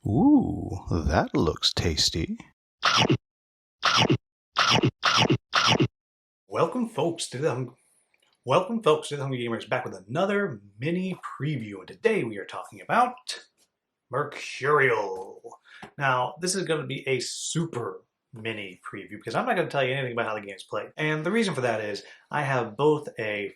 Ooh, that looks tasty. Welcome, folks, to the Hungry Gamers, back with another mini preview. And today we are talking about Mercurial. Now, this is going to be a super mini preview because I'm not going to tell you anything about how the game's played. And the reason for that is I have both a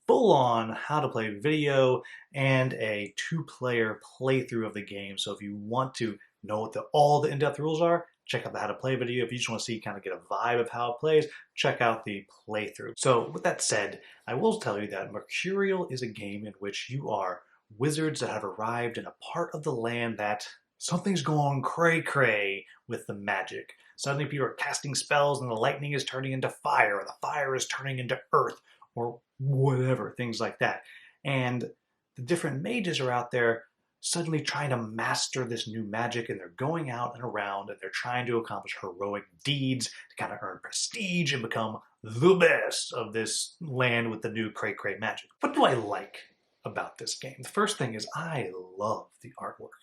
full-on how to play video and a two-player playthrough of the game. So if you want to know what all the in-depth rules are, check out the how to play video. If you just want to see, kind of get a vibe of how it plays, check out the playthrough. So with that said, I will tell you that Mercurial is a game in which you are wizards that have arrived in a part of the land that something's going cray-cray with the magic. Suddenly people are casting spells and the lightning is turning into fire, or the fire is turning into earth, or whatever, things like that. And the different mages are out there suddenly trying to master this new magic, and they're going out and around and they're trying to accomplish heroic deeds to kind of earn prestige and become the best of this land with the new cray-cray magic. What do I like about this game? The first thing is I love the artwork.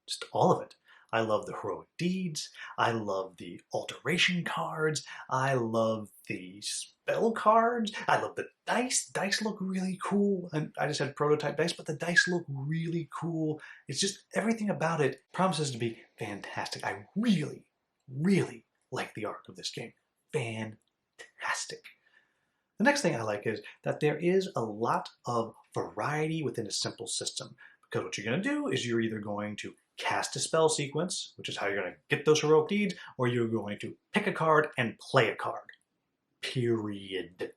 Just all of it. I love the heroic deeds. I love the alteration cards. I love the spell cards. I love the dice. Dice look really cool. And I just had prototype dice, but the dice look really cool. It's just everything about it promises to be fantastic. I really, really like the art of this game. Fantastic. The next thing I like is that there is a lot of variety within a simple system. Because what you're going to do is you're either going to cast a spell sequence, which is how you're going to get those heroic deeds, or you're going to pick a card and play a card. Period.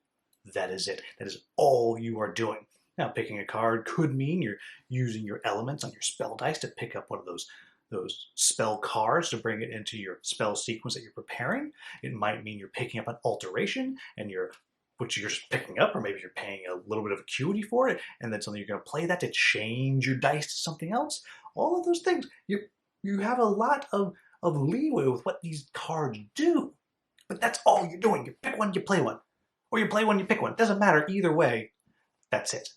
That is it. That is all you are doing. Now, picking a card could mean you're using your elements on your spell dice to pick up one of those spell cards to bring it into your spell sequence that you're preparing. It might mean you're picking up an alteration and which you're just picking up, or maybe you're paying a little bit of acuity for it, and then suddenly you're going to play that to change your dice to something else. All of those things, you have a lot of leeway with what these cards do, but that's all you're doing. You pick one, you play one, or you play one, you pick one. It doesn't matter either way. That's it.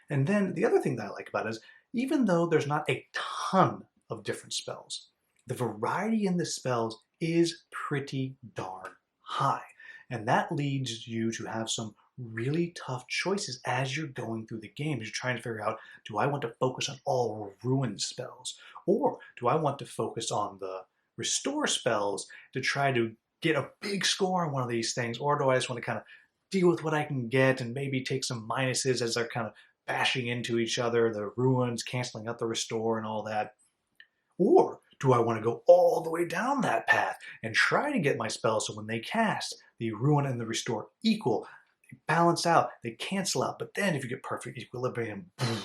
And then the other thing that I like about it is, even though there's not a ton of different spells, the variety in the spells is pretty darn high. And that leads you to have some really tough choices as you're going through the game. You're trying to figure out, do I want to focus on all ruin spells? Or do I want to focus on the restore spells to try to get a big score on one of these things? Or do I just want to kind of deal with what I can get and maybe take some minuses as they're kind of bashing into each other, the ruins, canceling out the restore and all that? Or do I want to go all the way down that path and try to get my spells so when they cast, the ruin and the restore equal, they balance out, they cancel out, but then if you get perfect equilibrium, boom,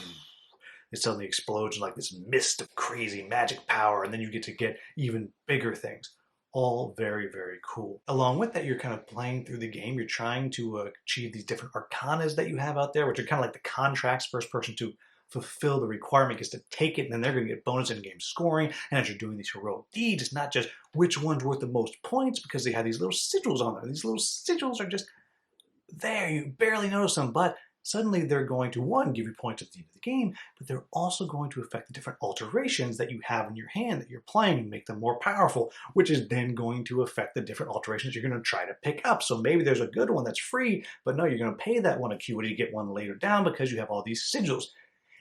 it suddenly explodes in like this mist of crazy magic power, and then you get to get even bigger things. All very, very cool. Along with that, you're kind of playing through the game. You're trying to achieve these different arcanas that you have out there, which are kind of like the contracts first person to fulfill the requirement is to take it, and then they're going to get bonus in-game scoring. And as you're doing these heroic deeds, it's not just which one's worth the most points, because they have these little sigils on there. These little sigils are just there. You barely notice them, but suddenly they're going to, one, give you points at the end of the game, but they're also going to affect the different alterations that you have in your hand that you're playing and make them more powerful, which is then going to affect the different alterations you're going to try to pick up. So maybe there's a good one that's free, but no, you're going to pay that one acuity to get one later down because you have all these sigils.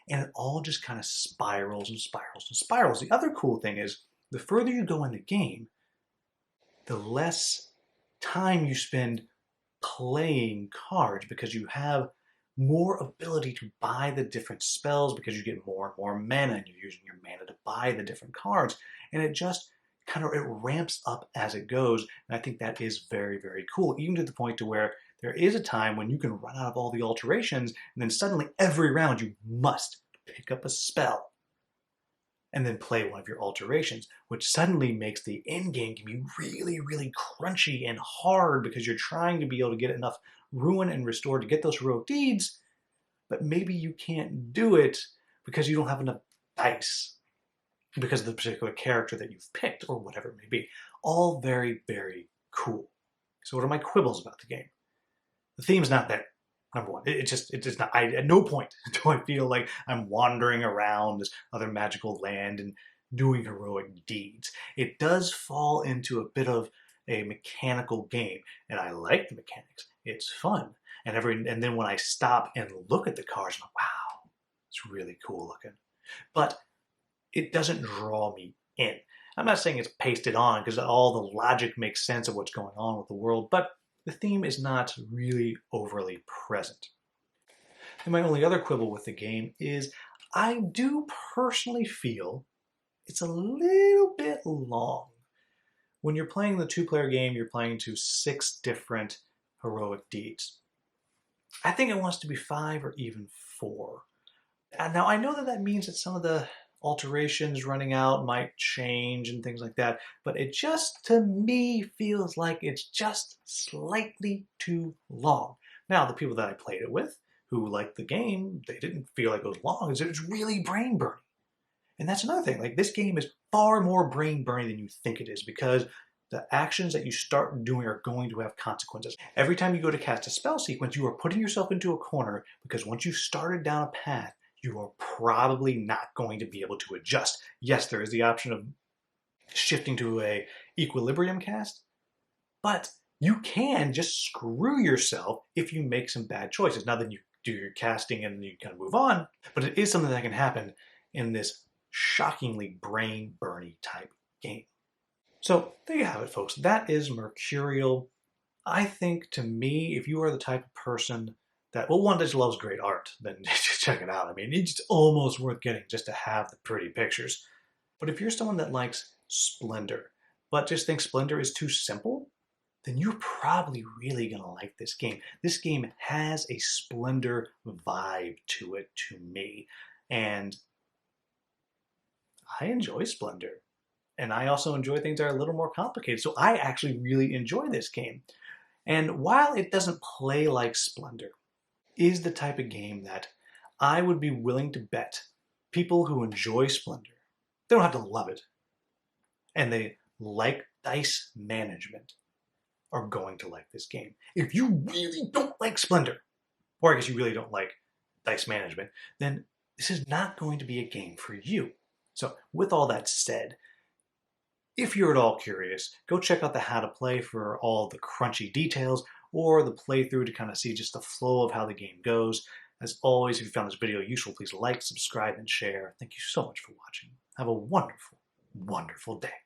And it all just kind of spirals and spirals and spirals. The other cool thing is, the further you go in the game, the less time you spend playing cards, because you have more ability to buy the different spells because you get more and more mana, and you're using your mana to buy the different cards. And it just kind of, it ramps up as it goes. And I think that is very, very cool, even to the point to where there is a time when you can run out of all the alterations, and then suddenly every round you must pick up a spell and then play one of your alterations, which suddenly makes the end game can be really, really crunchy and hard, because you're trying to be able to get enough ruin and restore to get those heroic deeds, but maybe you can't do it because you don't have enough dice because of the particular character that you've picked, or whatever it may be. All very, very cool. So what are my quibbles about the game? The theme's not there. Number one, it's just not. At no point do I feel like I'm wandering around this other magical land and doing heroic deeds. It does fall into a bit of a mechanical game, and I like the mechanics. It's fun. And then when I stop and look at the cars, I'm like, wow, it's really cool looking. But it doesn't draw me in. I'm not saying it's pasted on because all the logic makes sense of what's going on with the world, but the theme is not really overly present. And my only other quibble with the game is I do personally feel it's a little bit long. When you're playing the two-player game, you're playing to 6 different heroic deeds. I think it wants to be 5 or even 4. Now, I know that that means that some of the alterations running out might change and things like that, but it just, to me, feels like it's just slightly too long. Now, the people that I played it with, who liked the game, they didn't feel like it was long. It was really brain burning. And that's another thing. Like, this game is far more brain burning than you think it is because the actions that you start doing are going to have consequences. Every time you go to cast a spell sequence, you are putting yourself into a corner because once you've started down a path, you are probably not going to be able to adjust. Yes, there is the option of shifting to a equilibrium cast, but you can just screw yourself if you make some bad choices. Now then you do your casting and you kind of move on, but it is something that can happen in this shockingly brain-burny type game. So there you have it, folks. That is Mercurial. I think, to me, if you are the type of person that, well, one that just loves great art, then check it out. I mean, it's almost worth getting just to have the pretty pictures. But if you're someone that likes Splendor, but just thinks Splendor is too simple, then you're probably really going to like this game. This game has a Splendor vibe to it, to me. And I enjoy Splendor. And I also enjoy things that are a little more complicated. So I actually really enjoy this game. And while it doesn't play like Splendor, is the type of game that I would be willing to bet people who enjoy Splendor, they don't have to love it, and they like dice management, are going to like this game. If you really don't like Splendor, or I guess you really don't like dice management, then this is not going to be a game for you. So with all that said, if you're at all curious, go check out the how to play for all the crunchy details or the playthrough to kind of see just the flow of how the game goes. As always, if you found this video useful, please like, subscribe, and share. Thank you so much for watching. Have a wonderful, wonderful day.